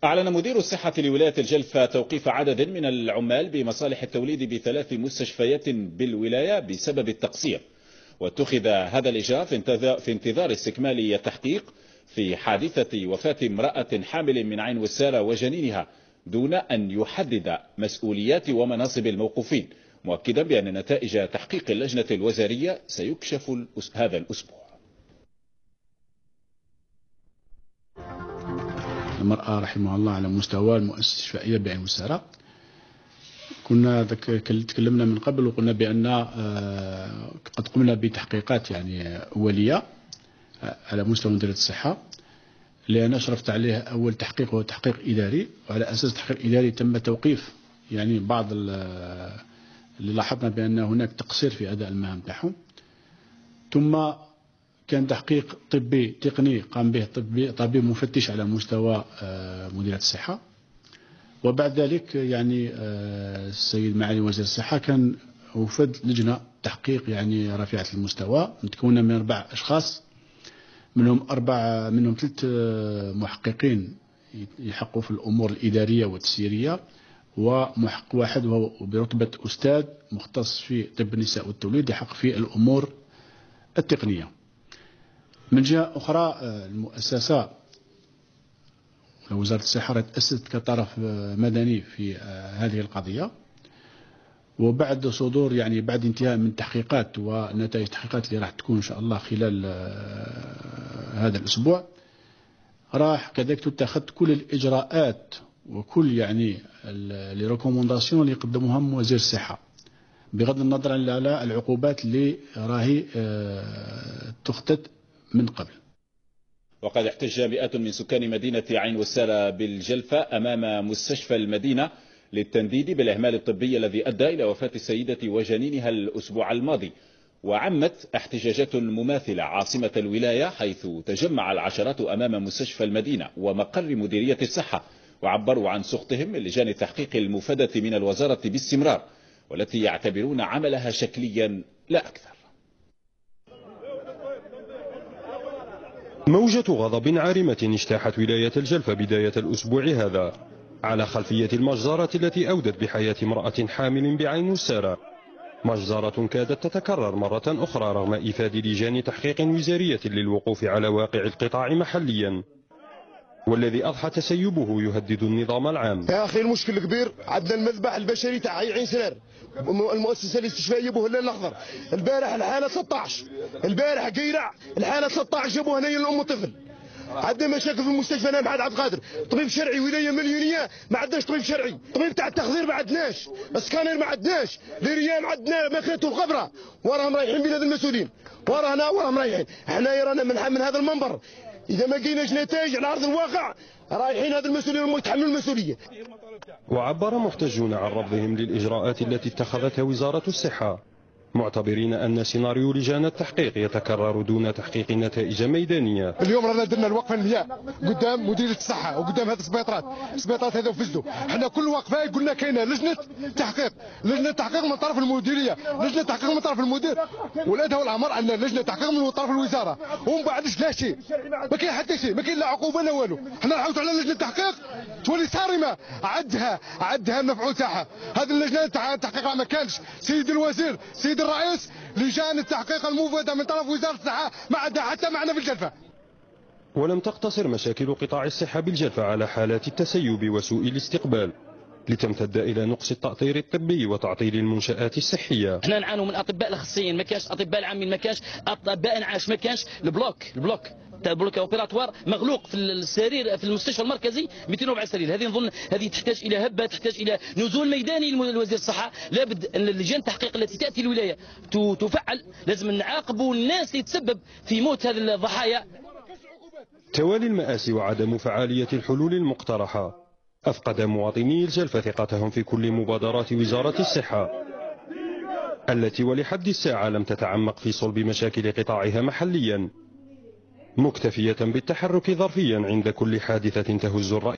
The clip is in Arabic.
أعلن مدير الصحة لولاية الجلفة توقيف عدد من العمال بمصالح التوليد ب3 مستشفيات بالولاية بسبب التقصير، واتخذ هذا الإجراء في انتظار استكمال التحقيق في حادثة وفاة امرأة حامل من عين وسارة وجنينها، دون أن يحدد مسؤوليات ومناصب الموقوفين، مؤكدا بأن نتائج تحقيق اللجنة الوزارية سيكشف هذا الأسبوع. المرأة رحمها الله على مستوى المؤسسة الشفائية بعين وسارة، كنا تكلمنا من قبل وقلنا بأن قد قمنا بتحقيقات يعني أولية على مستوى مديرية الصحة، لأن أشرفت عليه أول تحقيق هو تحقيق إداري، وعلى أساس تحقيق إداري تم توقيف يعني بعض اللي لاحظنا بأن هناك تقصير في أداء المهام تاعهم، ثم كان تحقيق طبي تقني قام به طبيب مفتش على مستوى مديرية الصحة، وبعد ذلك يعني السيد معالي وزير الصحة كان وفد لجنة تحقيق يعني رفيعة المستوى متكونة من 4 أشخاص، منهم 3 محققين يحققوا في الأمور الإدارية والتسييرية، ومحقق واحد وهو برتبة أستاذ مختص في طب النساء والتوليد يحقق في الأمور التقنية. من جهة أخرى المؤسسة وزارة الصحة تأسست كطرف مدني في هذه القضية، وبعد صدور يعني بعد انتهاء من تحقيقات ونتائج التحقيقات اللي راح تكون إن شاء الله خلال هذا الأسبوع، راح كذلك تتخذ كل الإجراءات وكل يعني لي ريكومونداسيون اللي يقدموها وزير الصحة، بغض النظر عن العقوبات اللي راهي تخطط من قبل. وقد احتج مئات من سكان مدينة عين وسارة بالجلفة أمام مستشفى المدينة للتنديد بالإهمال الطبي الذي أدى إلى وفاة السيدة وجنينها الأسبوع الماضي، وعمت احتجاجات مماثلة عاصمة الولاية، حيث تجمع العشرات أمام مستشفى المدينة ومقر مديرية الصحة، وعبروا عن سخطهم من لجان التحقيق المفادة من الوزارة باستمرار، والتي يعتبرون عملها شكليا لا أكثر. موجة غضب عارمة اجتاحت ولاية الجلفة بداية الأسبوع هذا على خلفية المجزرة التي أودت بحياة امرأة حامل بعين وسارة، مجزرة كادت تتكرر مرة أخرى رغم إيفاد لجان تحقيق وزارية للوقوف على واقع القطاع محليا، والذي أضحى تسيبه يهدد النظام العام. يا أخي المشكل كبير، عندنا المذبح البشري تاع عين سنار، المؤسسة الاستشفائية بوهلال الأخضر، البارح الحالة 16، البارح قيرع الحالة 16 جابوها هنا لأم طفل. عندنا مشاكل في المستشفى. انا محمد عبد القادر طبيب شرعي ولايه مليونيه، ما عندناش طبيب شرعي، طبيب تاع التخدير ما عندناش، اسكانير ما عندناش، ليريام عندنا ماكينه القبره، وراهم رايحين بلاد المسؤولين، وراهم رايحين. احنا رانا من هذا المنبر اذا ما لقيناش نتائج على ارض الواقع رايحين هذا المسؤولين هم يتحملوا المسؤوليه. وعبر محتجون عن رفضهم للاجراءات التي اتخذتها وزاره الصحه، معتبرين أن سيناريو لجان التحقيق يتكرر دون تحقيق نتائج ميدانية. اليوم رانا درنا الوقفة المياه قدام مديرية الصحة وقدام هذه السبيطارات هذا وفزدوا. احنا كل وقفة قلنا كاينة لجنة تحقيق من طرف المديرية، لجنة تحقيق من طرف المدير والأدهى والأمر عندنا لجنة تحقيق من طرف الوزارة، ومن بعدش لا شيء، ما كاين حتى شيء، ما كاين لا عقوبة لا والو. احنا نحوسوا على لجنة تحقيق تولي صارمة، عدها المفعول تاعها. هذه اللجنة التحقيق ما كانش. سيد الوزير سيد الرئيس، لجان التحقيق المفادة من طرف وزارة الصحة ما عندها حتى معنى في الجلفة. ولم تقتصر مشاكل قطاع الصحة بالجلفة على حالات التسيب وسوء الاستقبال، لتمتد إلى نقص التأطير الطبي وتعطيل المنشآت الصحية. احنا نعانوا من أطباء الأخصائيين ما كانش، أطباء العامين ما كانش، أطباء انعاش ما كانش، البلوك تاع البلوك اوبيراتوار مغلوق في السرير في المستشفى المركزي 204 سرير. هذه نظن هذه تحتاج الى هبه، تحتاج الى نزول ميداني لوزير الصحه. لابد ان لجان التحقيق التي تاتي الولايه تفعل، لازم نعاقبوا الناس اللي تسبب في موت هذه الضحايا. توالي المآسي وعدم فعالية الحلول المقترحة أفقد مواطني الجلفة ثقتهم في كل مبادرات وزارة الصحة، التي ولحد الساعة لم تتعمق في صلب مشاكل قطاعها محليا، مكتفية بالتحرك ظرفيا عند كل حادثة تهز الرأي.